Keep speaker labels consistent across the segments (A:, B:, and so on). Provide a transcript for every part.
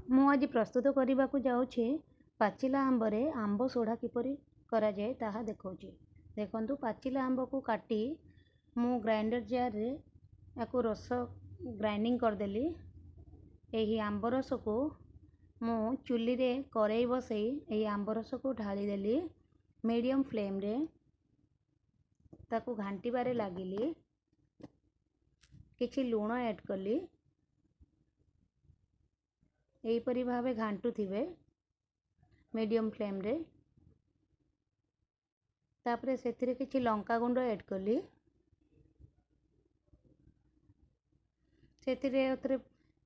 A: ମୁଁ ଆଜି ପ୍ରସ୍ତୁତ କରିବାକୁ ଯାଉଛି ପାଚିଲା ଆମ୍ବରେ ଆମ୍ବ ସୋଢ଼ା କିପରି କରାଯାଏ ତାହା ଦେଖାଉଛି। ଦେଖନ୍ତୁ, ପାଚିଲା ଆମ୍ବକୁ କାଟି ମୁଁ ଗ୍ରାଇଣ୍ଡର ଜାରରେ ୟାକୁ ରସ ଗ୍ରାଇଣ୍ଡିଙ୍ଗ କରିଦେଲି। ଏହି ଆମ୍ବ ରସକୁ ମୁଁ ଚୁଲିରେ କରେଇ ବସେଇ ଏହି ଆମ୍ବ ରସକୁ ଢାଳିଦେଲି। ମିଡ଼ିୟମ୍ ଫ୍ଲେମ୍ରେ ତାକୁ ଘାଣ୍ଟିବାରେ ଲାଗିଲି। କିଛି ଲୁଣ ଆଡ଼୍ କଲି। ଏହିପରି ଭାବେ ଘାଣ୍ଟୁଥିବେ ମିଡ଼ିୟମ୍ ଫ୍ଲେମ୍ରେ। ତାପରେ ସେଥିରେ କିଛି ଲଙ୍କା ଗୁଣ୍ଡ ଆଡ଼୍ କଲି। ସେଥିରେ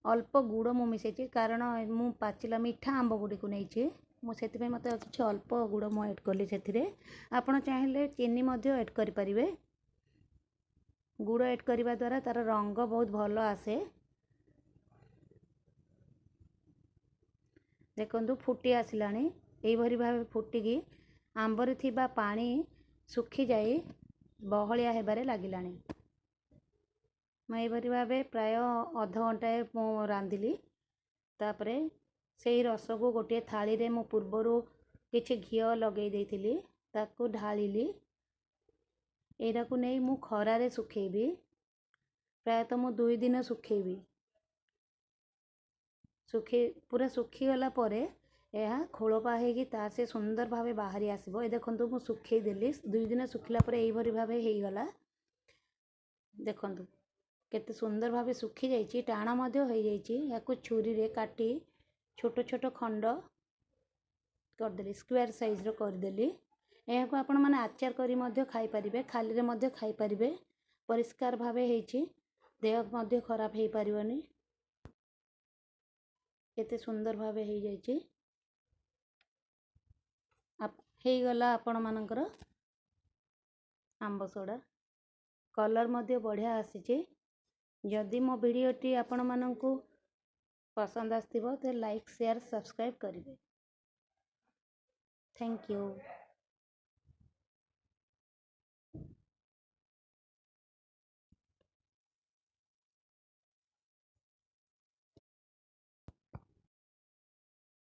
A: ଅଳ୍ପ ଗୁଡ଼ ମୁଁ ମିଶାଇଛି, କାରଣ ମୁଁ ପାଚିଲା ମିଠା ଆମ୍ବ ଗୁଡ଼ିକୁ ନେଇଛି। ମୁଁ ସେଥିପାଇଁ ମୋତେ କିଛି ଅଳ୍ପ ଗୁଡ଼ ମୁଁ ଆଡ଼୍ କଲି ସେଥିରେ। ଆପଣ ଚାହିଁଲେ ଚିନି ମଧ୍ୟ ଆଡ଼୍ କରିପାରିବେ। ଗୁଡ଼ ଆଡ଼୍ କରିବା ଦ୍ୱାରା ତା'ର ରଙ୍ଗ ବହୁତ ଭଲ ଆସେ। ଦେଖନ୍ତୁ, ଫୁଟି ଆସିଲାଣି। ଏହିପରି ଭାବେ ଫୁଟିକି ଆମ୍ବରେ ଥିବା ପାଣି ଶୁଖିଯାଇ ବହଳିଆ ହେବାରେ ଲାଗିଲାଣି। ମୁଁ ଏହିପରି ଭାବେ ପ୍ରାୟ ଅଧଘଣ୍ଟାଏ ମୁଁ ରାନ୍ଧିଲି। ତାପରେ ସେହି ରସକୁ ଗୋଟିଏ ଥାଳିରେ ମୁଁ ପୂର୍ବରୁ କିଛି ଘିଅ ଲଗାଇ ଦେଇଥିଲି, ତାକୁ ଢାଳିଲି। ଏଇଟାକୁ ନେଇ ମୁଁ ଖରାରେ ଶୁଖେଇବି। ପ୍ରାୟତଃ ମୁଁ 2 ଦିନ ଶୁଖେଇବି। ପୁରା ଶୁଖିଗଲା ପରେ ଏହା ଖୋଳପା ହେଇକି ସେ ସୁନ୍ଦର ଭାବେ ବାହାରି ଆସିବ। ଏ ଦେଖନ୍ତୁ, ମୁଁ ଶୁଖେଇ ଦେଲି। 2 ଦିନ ଶୁଖିଲା ପରେ ଏହିପରି ଭାବେ ହେଇଗଲା। ଦେଖନ୍ତୁ କେତେ ସୁନ୍ଦର ଭାବେ ଶୁଖିଯାଇଛି, ଟାଣ ମଧ୍ୟ ହେଇଯାଇଛି। ୟାକୁ ଛୁରୀରେ କାଟି ଛୋଟ ଛୋଟ ଖଣ୍ଡ କରିଦେଲି, ସ୍କୋୟାର ସାଇଜ୍ର କରିଦେଲି। ଏହାକୁ ଆପଣମାନେ ଆଚାର କରି ମଧ୍ୟ ଖାଇପାରିବେ, ଖାଲିରେ ମଧ୍ୟ ଖାଇପାରିବେ। ପରିଷ୍କାର ଭାବେ ହେଇଛି, ଦେହ ମଧ୍ୟ ଖରାପ ହେଇପାରିବନି। କେତେ ସୁନ୍ଦର ଭାବେ ହେଇଯାଇଛି। ହେଇଗଲା ଆପଣମାନଙ୍କର ଆମ୍ବ ସୋଢ଼ା। କଲର୍ ମଧ୍ୟ ବଢ଼ିଆ ଆସିଛି। ଯଦି ମୋ ଭିଡ଼ିଓଟି ଆପଣମାନଙ୍କୁ ପସନ୍ଦ ଆସିଥିବ ତେବେ ଲାଇକ୍, ସେୟାର, ସବସ୍କ୍ରାଇବ୍ କରିବେ। Thank you.